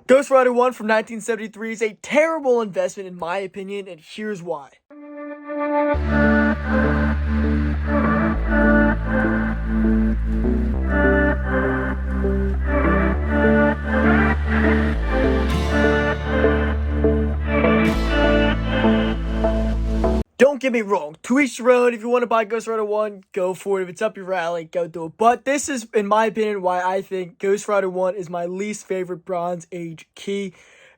Ghost Rider 1 from 1973 is a terrible investment in my opinion, and here's why. Don't get me wrong, to each their own. If you want to buy Ghost Rider 1, go for it. If it's up your alley, go do it. But this is, in my opinion, why I think Ghost Rider 1 is my least favorite Bronze Age key.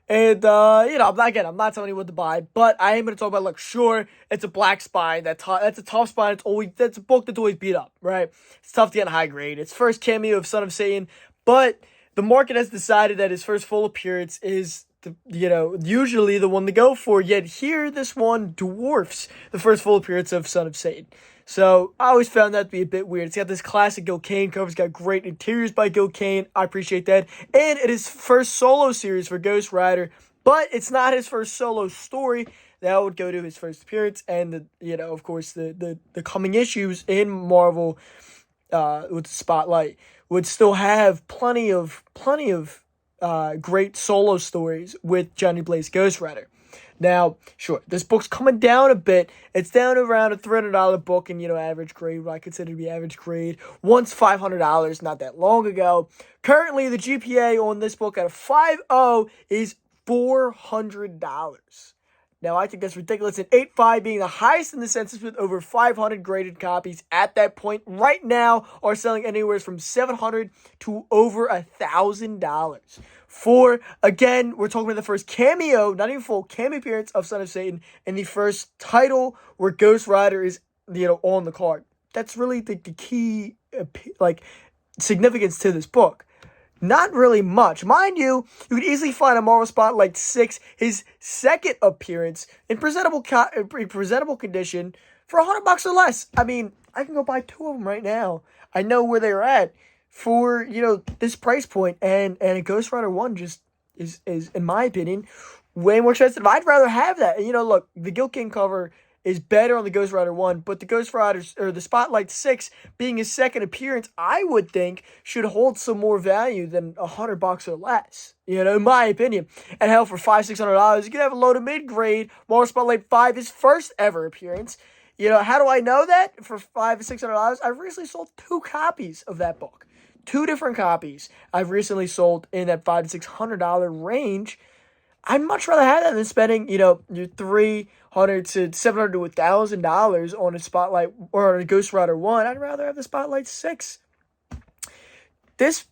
And, I'm not telling you what to buy, but I am going to talk about, sure, it's a black spine. That's a tough spine. That's a book that's always beat up, right? It's tough to get a high grade. It's first cameo of Son of Satan, but the market has decided that his first full appearance is usually the one to go for, yet here, this one dwarfs the first full appearance of Son of Satan. So, I always found that to be a bit weird. It's got this classic Gil Kane cover. It's got great interiors by Gil Kane. I appreciate that. And it is first solo series for Ghost Rider, but it's not his first solo story. That would go to his first appearance, and, of course, the coming issues in Marvel with the Spotlight would still have plenty of great solo stories with Johnny Blaze Ghost Rider. Now, sure, this book's coming down a bit. It's down to around a $300 book in, average grade, what I consider to be average grade. Once $500 not that long ago. Currently, the GPA on this book at a 5.0 is $400. Now, I think that's ridiculous, and 8.5 being the highest in the census with over 500 graded copies at that point right now are selling anywhere from $700 to over $1,000. Again, we're talking about the first cameo, not even full cameo appearance of Son of Satan, and the first title where Ghost Rider is, on the card. That's really the key, significance to this book. Not really much. Mind you, you could easily find a Marvel Spotlight 6, his second appearance, in presentable condition for $100 or less. I mean, I can go buy two of them right now. I know where they're at for, this price point, and a Ghost Rider 1 just is, in my opinion, way more expensive. I'd rather have that. And, look, the Gil King cover is better on the Ghost Rider 1, but the Ghost Riders, or the Spotlight 6, being his second appearance, I would think should hold some more value than $100 or less, in my opinion. And hell, for $500-$600, you could have a low to mid-grade Marvel Spotlight 5, his first ever appearance. How do I know that? For $500-$600, I've recently sold 2 copies of that book. 2 different copies I've recently sold in that $500 to $600 range. I'd much rather have that than spending, your $300 to $700 to $1,000 on a Spotlight or on a Ghost Rider 1. I'd rather have the Spotlight 6. This,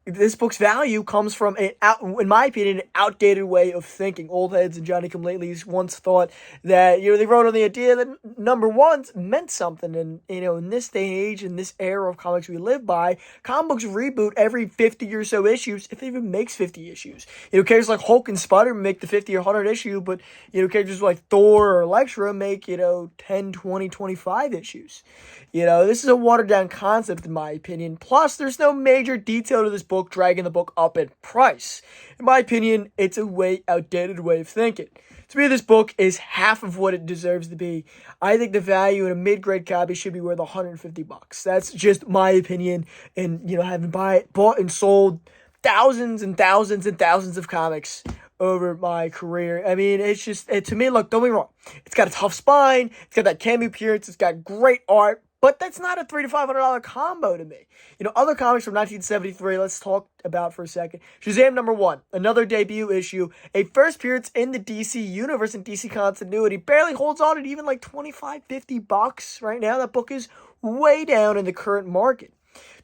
this book's value comes from, in my opinion, an outdated way of thinking. Old heads and Johnny-come-latelys once thought that, they wrote on the idea that number ones meant something. And, in this day and age, in this era of comics we live by, comic books reboot every 50 or so issues, if it even makes 50 issues. Characters like Hulk and Spider-Man make the 50 or 100 issue, but, characters like Thor or Elektra make, 10, 20, 25 issues. This is a watered-down concept, in my opinion. Plus, there's no major detail to this book dragging the book up in price. In my opinion, it's a outdated way of thinking. To me, this book is half of what it deserves to be. I think the value in a mid-grade copy should be worth $150. That's just my opinion. And, having bought and sold thousands and thousands and thousands of comics over my career. I mean, it's just, to me, look, don't be wrong. It's got a tough spine. It's got that cameo appearance. It's got great art. But that's not a $300 to $500 combo to me. Other comics from 1973, let's talk about for a second. Shazam #1, another debut issue. A first appearance in the DC universe and DC continuity. Barely holds on at even $25-$50 right now. That book is way down in the current market.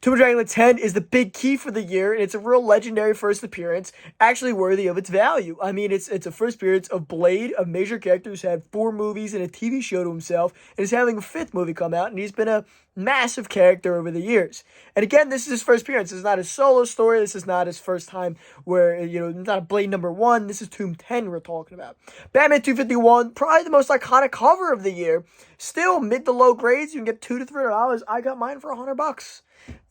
Tomb of Dracula 10 is the big key for the year, and it's a real legendary first appearance, actually worthy of its value. I mean, it's a first appearance of Blade, a major character who's had 4 movies and a TV show to himself, and is having a 5th movie come out, and he's been a massive character over the years. And again, this is his first appearance. This is not his solo story. This is not his first time where, not a Blade #1. This is Tomb 10 we're talking about. Batman 251, probably the most iconic cover of the year. Still, mid to low grades, you can get $200 to $300. I got mine for $100.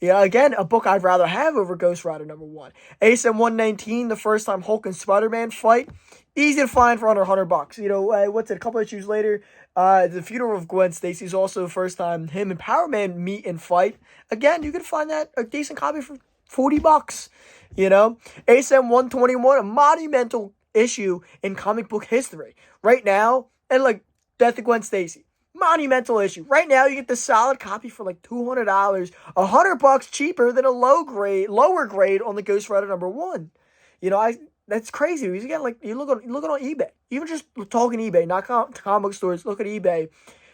Again, a book I'd rather have over Ghost Rider #1. ASM 119, the first time Hulk and Spider-Man fight. Easy to find for under $100. What's it? A couple issues later, the funeral of Gwen Stacy is also the first time him and Power Man meet and fight. Again, you can find that a decent copy for $40. You know, ASM 121, a monumental issue in comic book history. Right now, and like Death of Gwen Stacy, monumental issue. Right now, you get the solid copy for like $200, $100 cheaper than a lower grade on the Ghost Rider #1. You know, that's crazy. You get like you look on eBay, even just talking eBay, not comic stores. Look at eBay.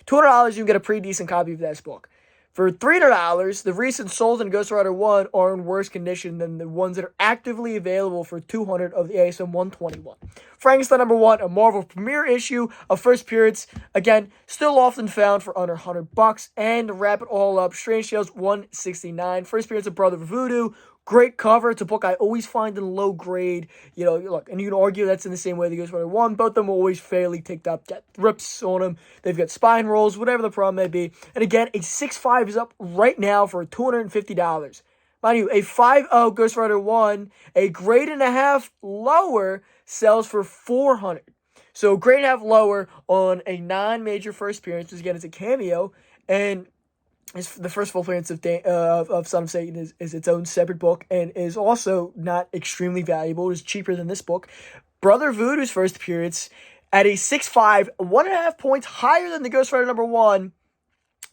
$200, you can get a pretty decent copy of this book. For $300, the recent Souls and Ghost Rider 1 are in worse condition than the ones that are actively available for $200 of the ASM 121. Frankenstein #1, a Marvel premiere issue of first appearance, again, still often found for under $100. And to wrap it all up, Strange Tales 169, first appearance of Brother Voodoo. Great cover. It's a book I always find in low grade. You know, look, and you can argue that's in the same way the Ghost Rider 1. Both of them are always fairly ticked up. Got rips on them. They've got spine rolls, whatever the problem may be. And again, a 6.5 is up right now for $250. Mind you, a 5.0 Ghost Rider 1, a grade and a half lower, sells for $400. So grade and a half lower on a non-major first appearance, because again, it's a cameo, and the first full appearance of Son of Satan is its own separate book, and is also not extremely valuable. It is cheaper than this book. Brother Voodoo's first appearance at a 6.5, 1.5 points higher than the Ghost Rider #1,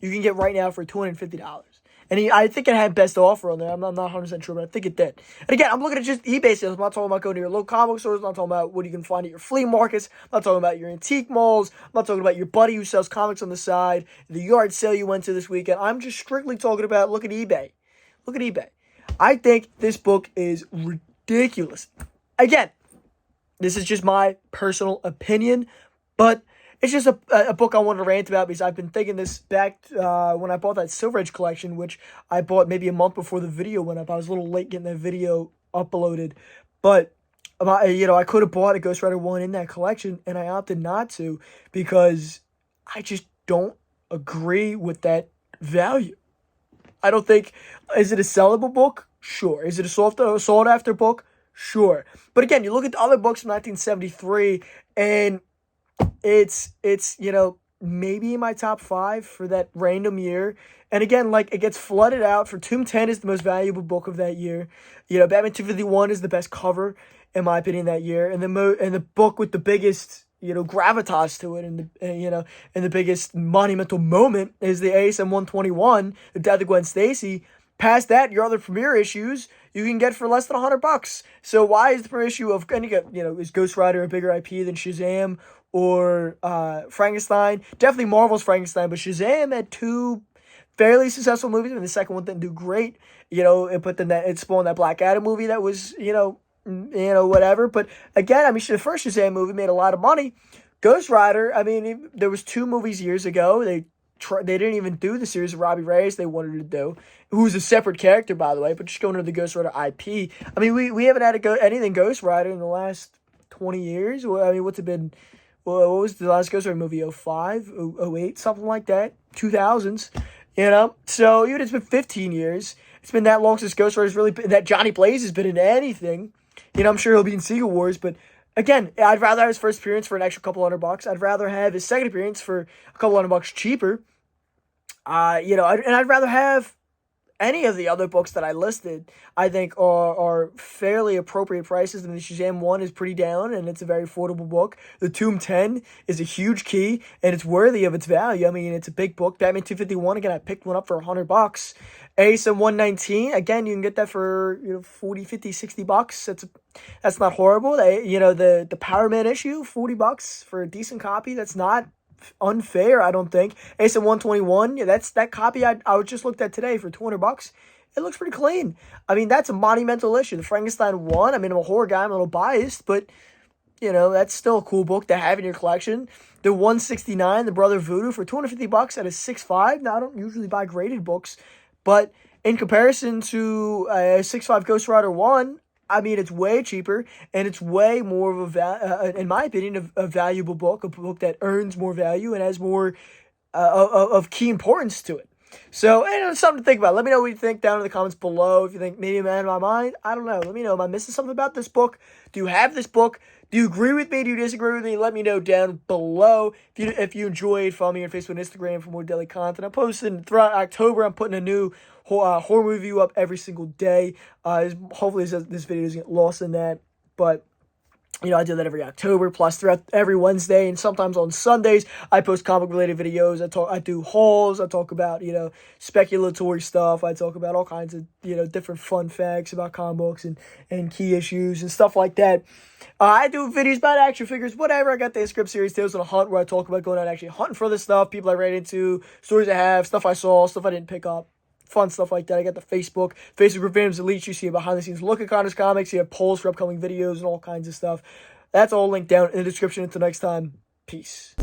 you can get right now for $250. And I think it had best offer on there. I'm not 100% sure, but I think it did. And again, I'm looking at just eBay sales. I'm not talking about going to your local comic stores. I'm not talking about what you can find at your flea markets. I'm not talking about your antique malls. I'm not talking about your buddy who sells comics on the side, the yard sale you went to this weekend. I'm just strictly talking about look at eBay. Look at eBay. I think this book is ridiculous. Again, this is just my personal opinion, but it's just a book I wanted to rant about, because I've been thinking this back when I bought that Silver Age collection, which I bought maybe a month before the video went up. I was a little late getting that video uploaded. But, you know, I could have bought a Ghost Rider 1 in that collection, and I opted not to, because I just don't agree with that value. I don't think, is it a sellable book? Sure. Is it a sought after book? Sure. But again, you look at the other books from 1973, and it's you know, maybe in my top 5 for that random year. And again, like, it gets flooded out for Tomb 10 is the most valuable book of that year. You know, Batman 251 is the best cover in my opinion that year, and the book with the biggest, you know, gravitas to it, and the biggest monumental moment is the ASM 121, The Death of Gwen Stacy. Past that, your other premiere issues you can get for less than $100. So why is the premiere issue of, and you get, you know, is Ghost Rider a bigger IP than Shazam or Frankenstein? Definitely Marvel's Frankenstein, but Shazam had 2 fairly successful movies, and the second one didn't do great, you know. But then it spawned that Black Adam movie that was, you know, whatever. But again, I mean, the first Shazam movie made a lot of money. Ghost Rider, I mean, there was 2 movies years ago. They didn't even do the series of Robbie Reyes they wanted to do, who's a separate character, by the way, but just going to the Ghost Rider IP. I mean, we haven't had anything Ghost Rider in the last 20 years. I mean, what's it been? Well, what was the last Ghost Rider movie? 05, 08, something like that? 2000s, you know? So even it's been 15 years. It's been that long since Ghost Rider's really been, that Johnny Blaze has been in anything. You know, I'm sure he'll be in Secret Wars, but again, I'd rather have his first appearance for an extra couple $100. I'd rather have his second appearance for a couple $100 cheaper. You know, I'd rather have any of the other books that I listed. I think are fairly appropriate prices. I mean, the Shazam 1 is pretty down, and it's a very affordable book. The Tomb 10 is a huge key, and it's worthy of its value. I mean, it's a big book. Batman 251, again, I picked one up for $100. ASM 119, again, you can get that for, you know, 40, 50, $60. That's not horrible. You know, the Power Man issue, $40 for a decent copy. That's not unfair, I don't think. ASM 121, yeah, that's that copy I just looked at today for $200. It looks pretty clean. I mean, that's a monumental issue. The Frankenstein 1, I mean, I'm a horror guy, I'm a little biased, but, you know, that's still a cool book to have in your collection. The 169, The Brother Voodoo, for $250 at a 6.5. Now, I don't usually buy graded books, but in comparison to a 6.5 Ghost Rider 1, I mean, it's way cheaper, and it's way more of in my opinion, a valuable book, a book that earns more value and has more of key importance to it. So, and it's something to think about. Let me know what you think down in the comments below. If you think maybe I'm out of my mind, I don't know. Let me know. Am I missing something about this book? Do you have this book? Do you agree with me? Do you disagree with me? Let me know down below. If you enjoyed, follow me on Facebook and Instagram for more daily content. I'm posting throughout October. I'm putting a new horror movie review up every single day. Hopefully this video doesn't get lost in that. But I do that every October, plus throughout every Wednesday, and sometimes on Sundays, I post comic-related videos. I do hauls. I talk about, speculatory stuff. I talk about all kinds of, different fun facts about comic books and key issues and stuff like that. I do videos about action figures, whatever. I got the script series, Tales on a Hunt, where I talk about going out and actually hunting for this stuff, people I ran into, stories I have, stuff I saw, stuff I didn't pick up. Fun stuff like that. I got the Facebook group, Fandoms Unleashed. You see a behind-the-scenes look at Connor's comics. You have polls for upcoming videos and all kinds of stuff. That's all linked down in the description. Until next time, peace.